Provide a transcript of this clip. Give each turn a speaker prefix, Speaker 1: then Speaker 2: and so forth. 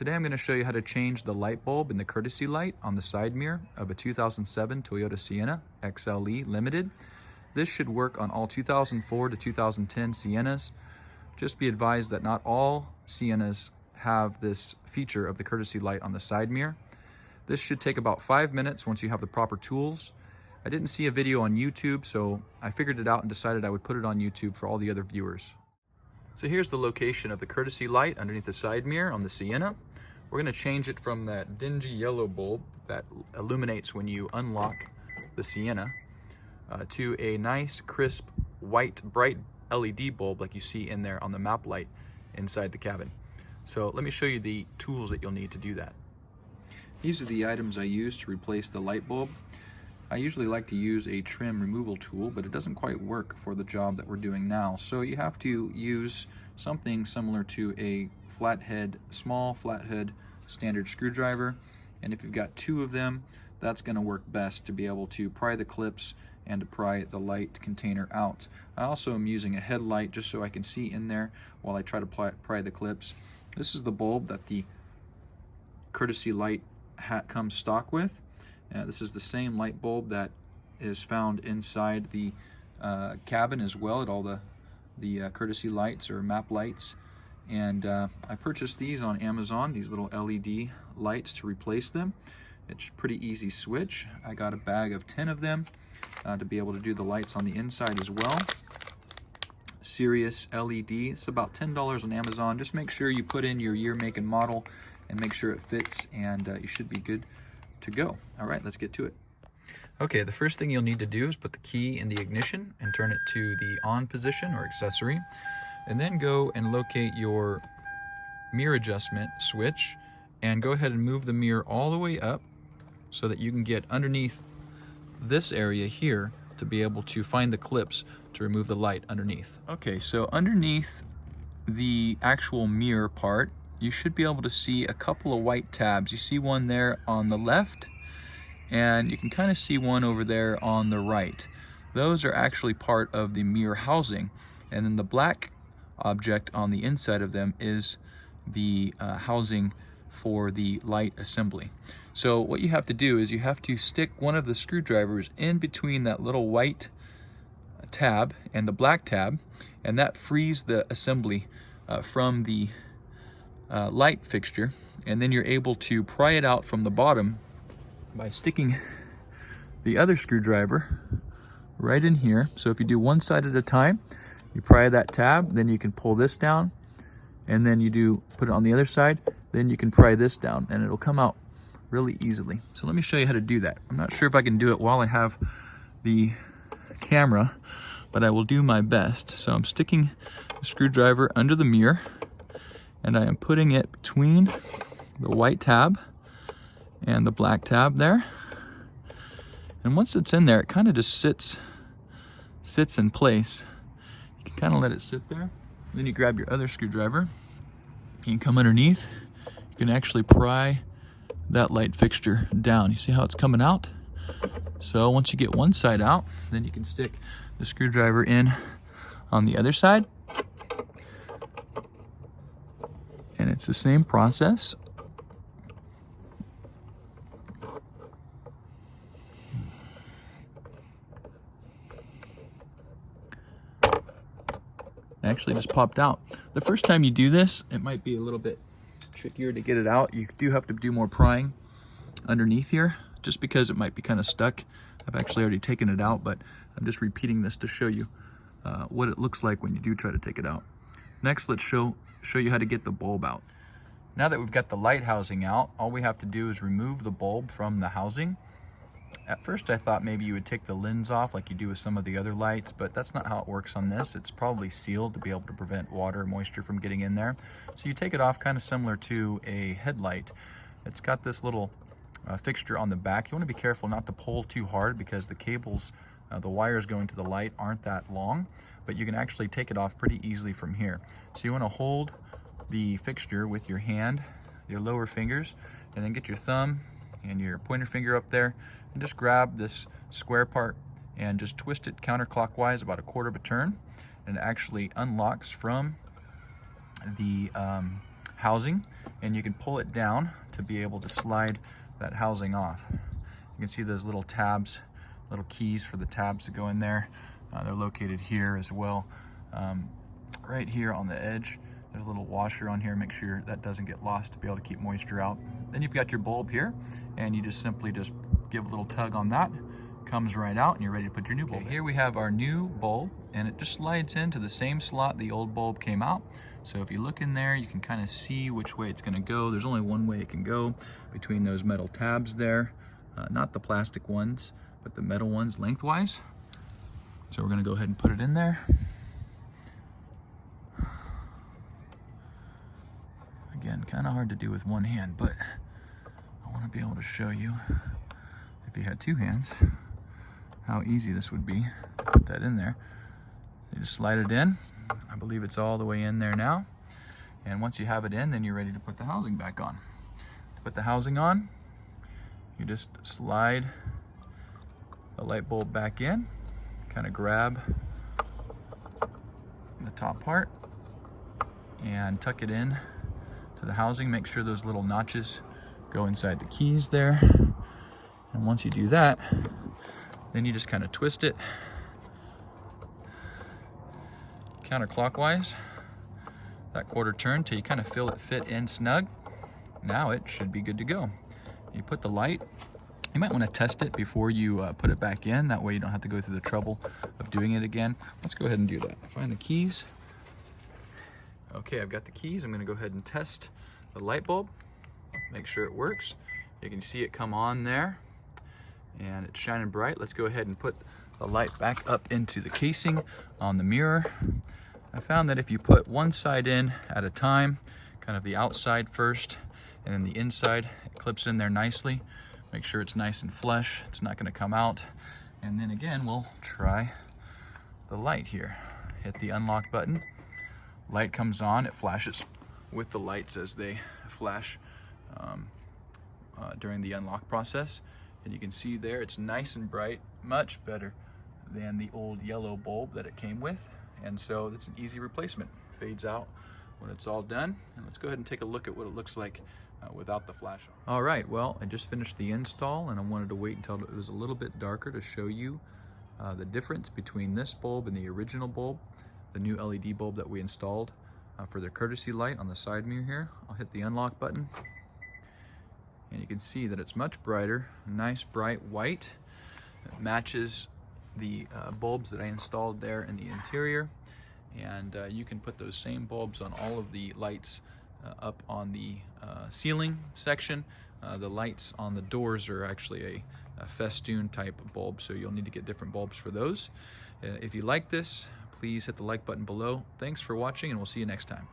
Speaker 1: Today I'm going to show you how to change the light bulb in the courtesy light on the side mirror of a 2007 Toyota Sienna XLE Limited. This should work on all 2004 to 2010 Siennas. Just be advised that not all Siennas have this feature of the courtesy light on the side mirror. This should take about 5 minutes once you have the proper tools. I didn't see a video on YouTube, so I figured it out and decided I would put it on YouTube for all the other viewers. So here's the location of the courtesy light underneath the side mirror on the Sienna. We're going to change it from that dingy yellow bulb that illuminates when you unlock the Sienna to a nice, crisp, white, bright LED bulb like you see in there on the map light inside the cabin. So let me show you the tools that you'll need to do that. These are the items I use to replace the light bulb. I usually like to use a trim removal tool, but it doesn't quite work for the job that we're doing now. So you have to use something similar to a small flathead standard screwdriver. And if you've got two of them, that's going to work best to be able to pry the clips and to pry the light container out. I also am using a headlight just so I can see in there while I try to pry the clips. This is the bulb that the courtesy light comes stock with. This is the same light bulb that is found inside the cabin as well at all the courtesy lights or map lights. And I purchased these on Amazon, these little LED lights to replace them. It's a pretty easy switch. I got a bag of 10 of them to be able to do the lights on the inside as well. Sirius LED, it's about $10 on Amazon. Just make sure you put in your year, make, and model and make sure it fits, and you should be good to go. All right, let's get to it. Okay, the first thing you'll need to do is put the key in the ignition and turn it to the on position or accessory, and then go and locate your mirror adjustment switch and go ahead and move the mirror all the way up so that you can get underneath this area here to be able to find the clips to remove the light underneath. Okay, so underneath the actual mirror part, you should be able to see a couple of white tabs. You see one there on the left, and you can kind of see one over there on the right. Those are actually part of the mirror housing, and then the black object on the inside of them is the housing for the light assembly. So what you have to do is you have to stick one of the screwdrivers in between that little white tab and the black tab, and that frees the assembly from the light fixture, and then you're able to pry it out from the bottom by sticking the other screwdriver right in here. So if you do one side at a time, you pry that tab, then you can pull this down, and then you put it on the other side, then you can pry this down, and it'll come out really easily. So let me show you how to do that. I'm not sure if I can do it while I have the camera, but I will do my best. So I'm sticking the screwdriver under the mirror, and I am putting it between the white tab and the black tab there. And once it's in there, it kind of just sits in place. You can kind of let it sit there. Then you grab your other screwdriver. You can come underneath. You can actually pry that light fixture down. You see how it's coming out? So once you get one side out, then you can stick the screwdriver in on the other side. And it's the same process. It actually just popped out. The first time you do this, it might be a little bit trickier to get it out. You do have to do more prying underneath here, just because it might be kind of stuck. I've actually already taken it out, but I'm just repeating this to show you what it looks like when you do try to take it out. Next, let's show you how to get the bulb out. Now that we've got the light housing out, all we have to do is remove the bulb from the housing. At first I thought maybe you would take the lens off like you do with some of the other lights, but that's not how it works on this. It's probably sealed to be able to prevent water or moisture from getting in there. So you take it off kind of similar to a headlight. It's got this little fixture on the back. You want to be careful not to pull too hard because the cables, the wires going to the light aren't that long, but you can actually take it off pretty easily from here. So you want to hold the fixture with your hand, your lower fingers, and then get your thumb and your pointer finger up there and just grab this square part and just twist it counterclockwise about a quarter of a turn, and it actually unlocks from the housing, and you can pull it down to be able to slide that housing off. You can see those little tabs, little keys for the tabs to go in there. They're located here as well. Right here on the edge, there's a little washer on here. Make sure that doesn't get lost to be able to keep moisture out. Then you've got your bulb here, and you just simply just give a little tug on that. Comes right out, and you're ready to put your new bulb in. Here we have our new bulb, and it just slides into the same slot the old bulb came out. So if you look in there, you can kind of see which way it's going to go. There's only one way it can go, between those metal tabs there, not the plastic ones, but the metal ones lengthwise. So we're going to go ahead and put it in there. Again, kind of hard to do with one hand, but I want to be able to show you, if you had two hands, how easy this would be to put that in there. You just slide it in. I believe it's all the way in there now. And once you have it in, then you're ready to put the housing back on. To put the housing on, you just slide the light bulb back in, kind of grab the top part and tuck it in to the housing. Make sure those little notches go inside the keys there. And once you do that, then you just kind of twist it counterclockwise, that quarter turn, till you kind of feel it fit in snug. Now it should be good to go. You put the light, you might want to test it before you put it back in. That way you don't have to go through the trouble of doing it again. Let's go ahead and do that. Find the keys. Okay, I've got the keys. I'm going to go ahead and test the light bulb, make sure it works. You can see it come on there, and it's shining bright. Let's go ahead and put the light back up into the casing on the mirror. I found that if you put one side in at a time, kind of the outside first, and then the inside, it clips in there nicely. Make sure it's nice and flush. It's not going to come out. And then again, we'll try the light here. Hit the unlock button. Light comes on. It flashes with the lights as they flash during the unlock process. And you can see there, it's nice and bright, much better than the old yellow bulb that it came with. And so it's an easy replacement. Fades out when it's all done. And let's go ahead and take a look at what it looks like without the flash on. All right, well, I just finished the install, and I wanted to wait until it was a little bit darker to show you the difference between this bulb and the original bulb, the new LED bulb that we installed for the courtesy light on the side mirror here. I'll hit the unlock button, and you can see that it's much brighter, nice bright white. It matches the bulbs that I installed there in the interior, and you can put those same bulbs on all of the lights up on the ceiling section. The lights on the doors are actually a festoon type bulb, so you'll need to get different bulbs for those. If you like this, please hit the like button below. Thanks for watching, and we'll see you next time.